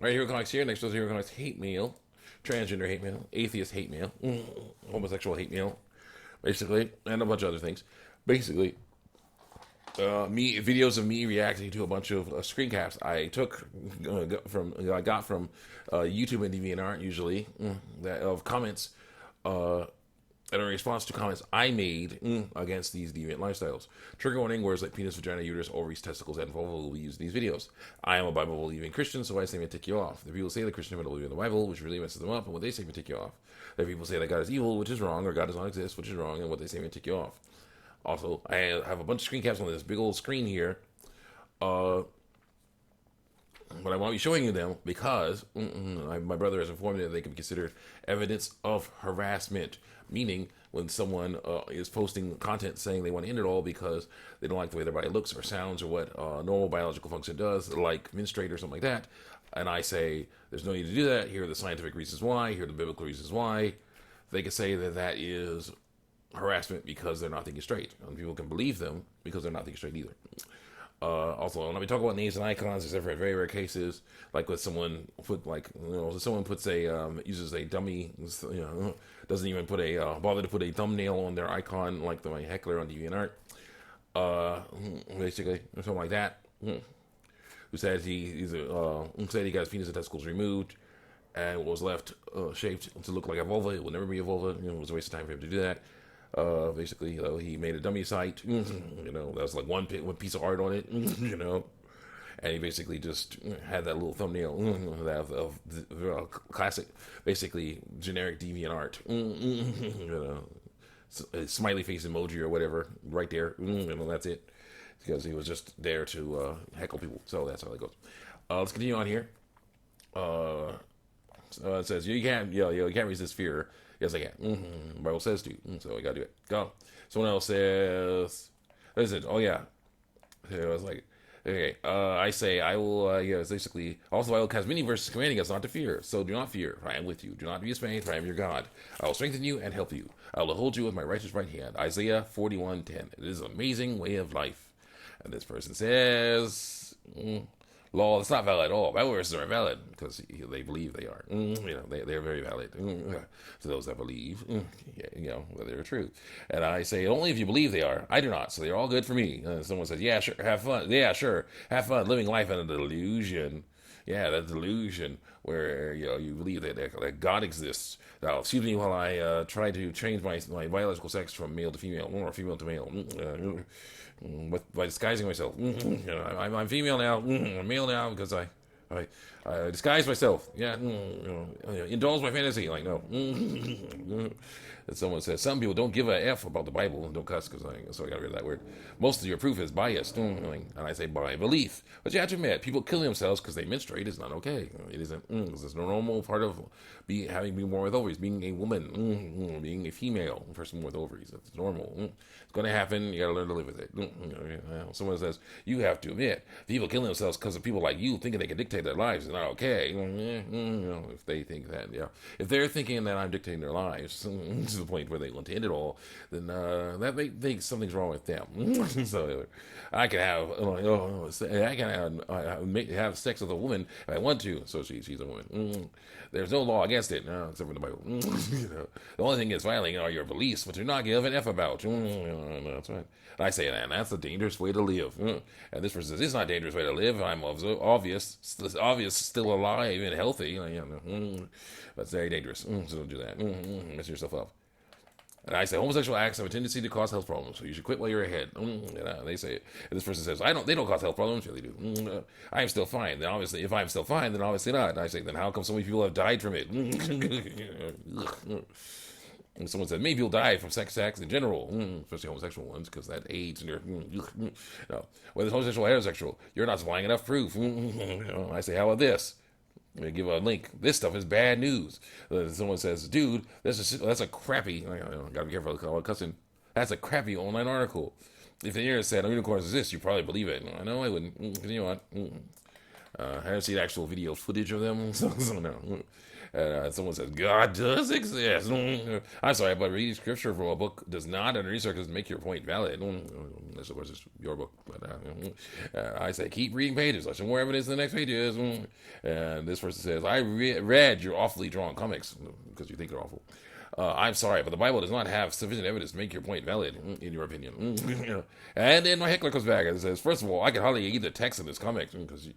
Right, hero comics here. Next was hero comics hate mail, transgender hate mail, atheist hate mail, homosexual hate mail, basically, and a bunch of other things. Basically, me videos of me reacting to a bunch of screen caps I took I got from YouTube and DeviantArt usually that of comments uh, in response to comments I made against these deviant lifestyles. Trigger warning: words like penis, vagina, uterus, ovaries, testicles, and vulva will be used in these videos. I am a Bible believing Christian, so I say may tick you off. The people say the Christian don't believe in the Bible, which really messes them up, and what they say may tick you off. The people say that God is evil, which is wrong, or God does not exist, which is wrong, and what they say may tick you off. Also, I have a bunch of screen caps on this big old screen here. Uh, but I want to be showing you them because my brother has informed me that they can be considered evidence of harassment. Meaning, when someone is posting content saying they want to end it all because they don't like the way their body looks or sounds or what normal biological function does, like menstruate or something like that, and I say there's no need to do that. Here are the scientific reasons why. Here are the biblical reasons why. They can say that that is harassment because they're not thinking straight. And people can believe them because they're not thinking straight either. Also, when we talk about names and icons, there's very, very rare cases, like when someone someone puts uses a dummy, doesn't even put bother to put a thumbnail on their icon, like the heckler on DeviantArt, basically, or something like that. Who said who said he got his penis and testicles removed, and was left shaped to look like a vulva. It will never be a vulva. It was a waste of time for him to do that. Basically, he made a dummy site. That was like one piece of art on it. And he basically just had that little thumbnail of classic, basically generic deviant art. A smiley face emoji or whatever, right there. That's it, because he was just there to heckle people. So that's how it goes. Let's continue on here. It says you can't resist fear. Yes, I can. Bible says to. So I gotta do it. Go. Someone else says, what is it? Oh yeah. So I was like, okay. I say I will. It's basically also I will cast many verses commanding us not to fear. So do not fear, for I am with you. Do not be dismayed, for I am your God. I will strengthen you and help you. I will hold you with my righteous right hand. Isaiah 41:10. It is an amazing way of life. And this person says. Law, it's not valid at all. Bible verses are valid because they believe they are. They're very valid to those that believe. That they're true. And I say only if you believe they are. I do not, so they're all good for me. Someone says, "Yeah, sure, have fun. Yeah, sure, have fun living life in a delusion." Yeah, that delusion where you believe that God exists. Now, excuse me while I try to change my biological sex from male to female or female to male. By disguising myself. I'm female now. I'm male now because I disguise myself. Yeah, indulge my fantasy. Like no. And someone says some people don't give a f about the Bible and don't cuss so I got rid of that word. Most of your proof is biased, and I say by belief. But you have to admit, people killing themselves because they menstruate is not okay. It isn't. It's a normal part of being born with ovaries, being a woman, being a female person with ovaries. It's normal. It's going to happen. You got to learn to live with it. Someone says you have to admit, people killing themselves because of people like you thinking they can dictate their lives is not okay. If they think that, if they're thinking that I'm dictating their lives to the point where they want to end it all, then that may think something's wrong with them. So I can have sex with a woman if I want to. So she's a woman. There's no law against it, except for the Bible. The only thing that's violating are your beliefs, which you're not give an F about. That's right. And I say that, and that's a dangerous way to live. And this person says, it's not a dangerous way to live. I'm obvious, still alive and healthy. That's very dangerous. So don't do that. Mess yourself up. And I say homosexual acts have a tendency to cause health problems, so you should quit while you're ahead. They say it. And this person says, They don't cause health problems. Yeah, they do. I am still fine. Then obviously, if I'm still fine, then obviously not. And I say, then how come so many people have died from it? And someone said, many people die from sex acts in general, especially homosexual ones, because that AIDS and your. No. Whether it's homosexual or heterosexual, you're not supplying enough proof. I say, how about this? I'm gonna give a link. This stuff is bad news. Someone says, "Dude, that's a crappy." Gotta be careful about cussing. That's a crappy online article. If the internet said unicorns exist, you probably believe it. I know I wouldn't. Continue on. I haven't seen actual video footage of them, so no. Someone says, God does exist. I'm sorry, but reading scripture from a book does not, under any circumstances, make your point valid. This, of course, is your book. But I say, keep reading pages. There's some more evidence in the next pages. And this person says, I read your awfully drawn comics, because you think they're awful. I'm sorry, but the Bible does not have sufficient evidence to make your point valid, in your opinion. And then my heckler comes back and says, first of all, I can hardly eat the text in this comic, because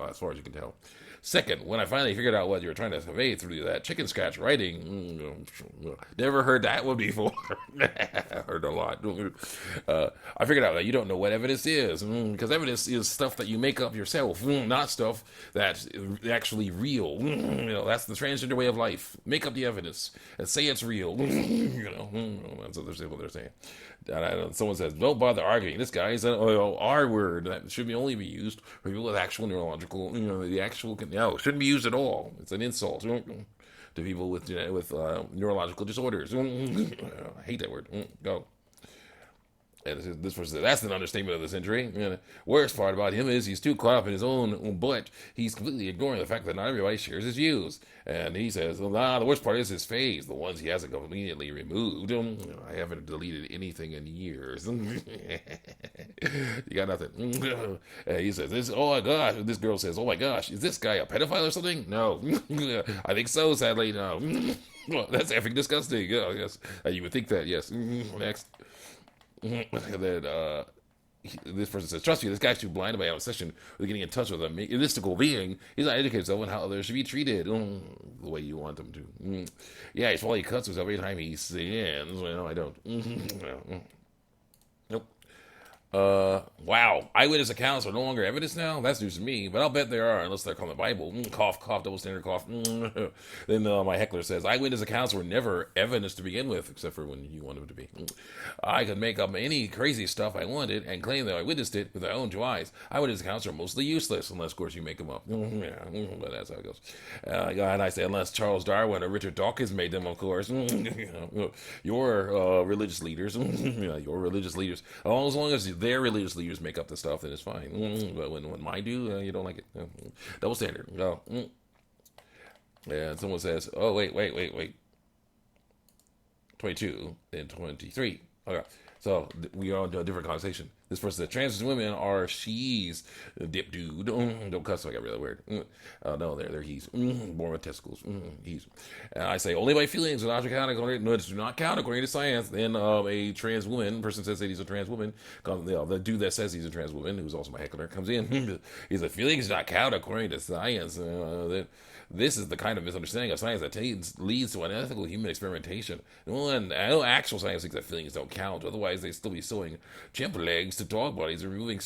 as far as you can tell. Second, when I finally figured out what you were trying to convey through that chicken scratch writing, never heard that one before. Heard a lot. I figured out that you don't know what evidence is, because evidence is stuff that you make up yourself, not stuff that's actually real. That's the transgender way of life. Make up the evidence and say it's real. That's what they're saying. Someone says, don't bother arguing. This guy is an R word that should only be used for people with actual neurological, no, it shouldn't be used at all. It's an insult to people with neurological disorders. I hate that word. Go. And this person said, that's an understatement of the century. Worst part about him is he's too caught up in his own butt. He's completely ignoring the fact that not everybody shares his views. And he says, the worst part is his face, the ones he hasn't conveniently removed. I haven't deleted anything in years. You got nothing. He says, oh my gosh. This girl says, oh my gosh, is this guy a pedophile or something? No. I think so, sadly, no. That's effing disgusting. Yes. You would think that, yes. Next. And then this person says, trust me, this guy's too blinded by an obsession with getting in touch with a mystical being. He's not educated himself on how others should be treated the way you want them to. Yeah, he's probably cuts himself every time he sins. Well, I don't. Nope. Wow. Eyewitness accounts are no longer evidence now? That's news to me, but I'll bet there are, unless they're called the Bible. Cough, cough, double standard cough. Then my heckler says, eyewitness accounts were never evidence to begin with, except for when you want them to be. I could make up any crazy stuff I wanted and claim that I witnessed it with my own two eyes. Eyewitness accounts are mostly useless, unless, of course, you make them up. But that's how it goes. And I say, unless Charles Darwin or Richard Dawkins made them, of course. Your religious leaders, your religious leaders, as long as their religious leaders make up the stuff, then it's fine. But when mine do, you don't like it. Double standard. No. And someone says, oh, wait. 22 and 23. Okay. So we are on a different conversation. This person said, trans women are she's, dip dude. Don't cuss, so I got rid of the word. No, they're he's. Born with testicles. He's. And I say, only my feelings do not count according to science. Then a trans woman, person says that he's a trans woman. The dude that says he's a trans woman, who's also my heckler, comes in. He's like, feelings do not count according to science. This is the kind of misunderstanding of science that leads to unethical human experimentation. And I know actual science thinks that feelings don't count. Otherwise, they'd still be sewing chimp legs to dog bodies and reviving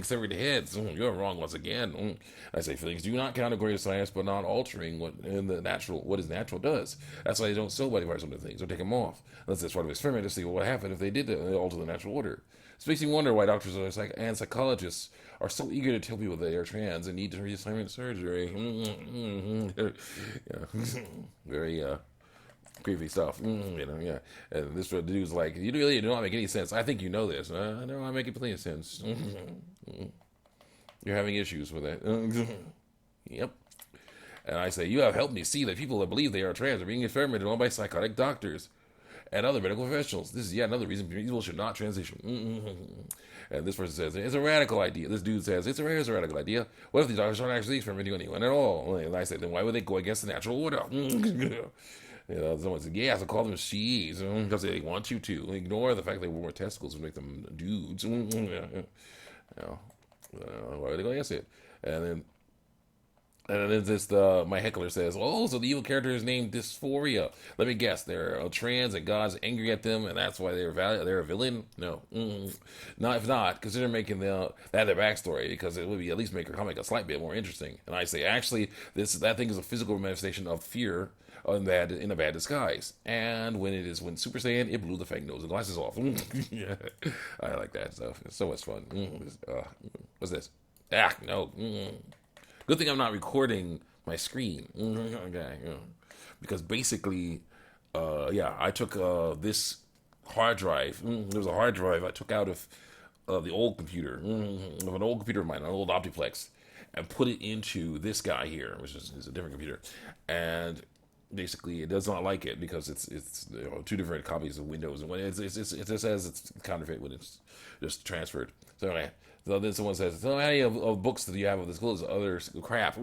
severed heads. You're wrong once again. I say feelings do not count according to science, but not altering what is natural does. That's why they don't sew body parts onto things or take them off. Unless it's part of an experiment to see what would happen if they did alter the natural order. This makes me wonder why doctors and psychologists are so eager to tell people they are trans and need to reassignment surgery. Very creepy stuff. Yeah. And this dude's like, you really do not make any sense. I think you know this. No, I make it plenty of sense. You're having issues with that. Yep. And I say, you have helped me see that people that believe they are trans are being experimented on by psychotic doctors and other medical professionals. This is yet another reason people should not transition. And this person says, it's a radical idea. This dude says, it's a radical idea. What if these doctors aren't actually experimenting on anyone at all? And I say, then why would they go against the natural order? Someone said, yeah, so call them she's, because they want you to. Ignore the fact they wore testicles and make them dudes. Why would they go against it? And then my heckler says, oh, so the evil character is named Dysphoria. Let me guess, they're trans and God's angry at them, and that's why they're a villain? No. Not if not, consider making that their backstory, because it would be at least make her comic a slight bit more interesting. And I say, actually, that thing is a physical manifestation of fear in a bad disguise. And when Super Saiyan, it blew the fake nose and glasses off. Yeah. I like that stuff. It's so much fun. What's this? No. Good thing I'm not recording my screen. Okay. Because basically, I took this hard drive. There was a hard drive I took out of the old computer, of an old computer of mine, an old Optiplex. and put it into this guy here, which is a different computer, and basically it does not like it because it's two different copies of Windows, and when it just says it's counterfeit when it's just transferred. So anyway, so then someone says, "So how many of books do you have of this clothes? Other crap."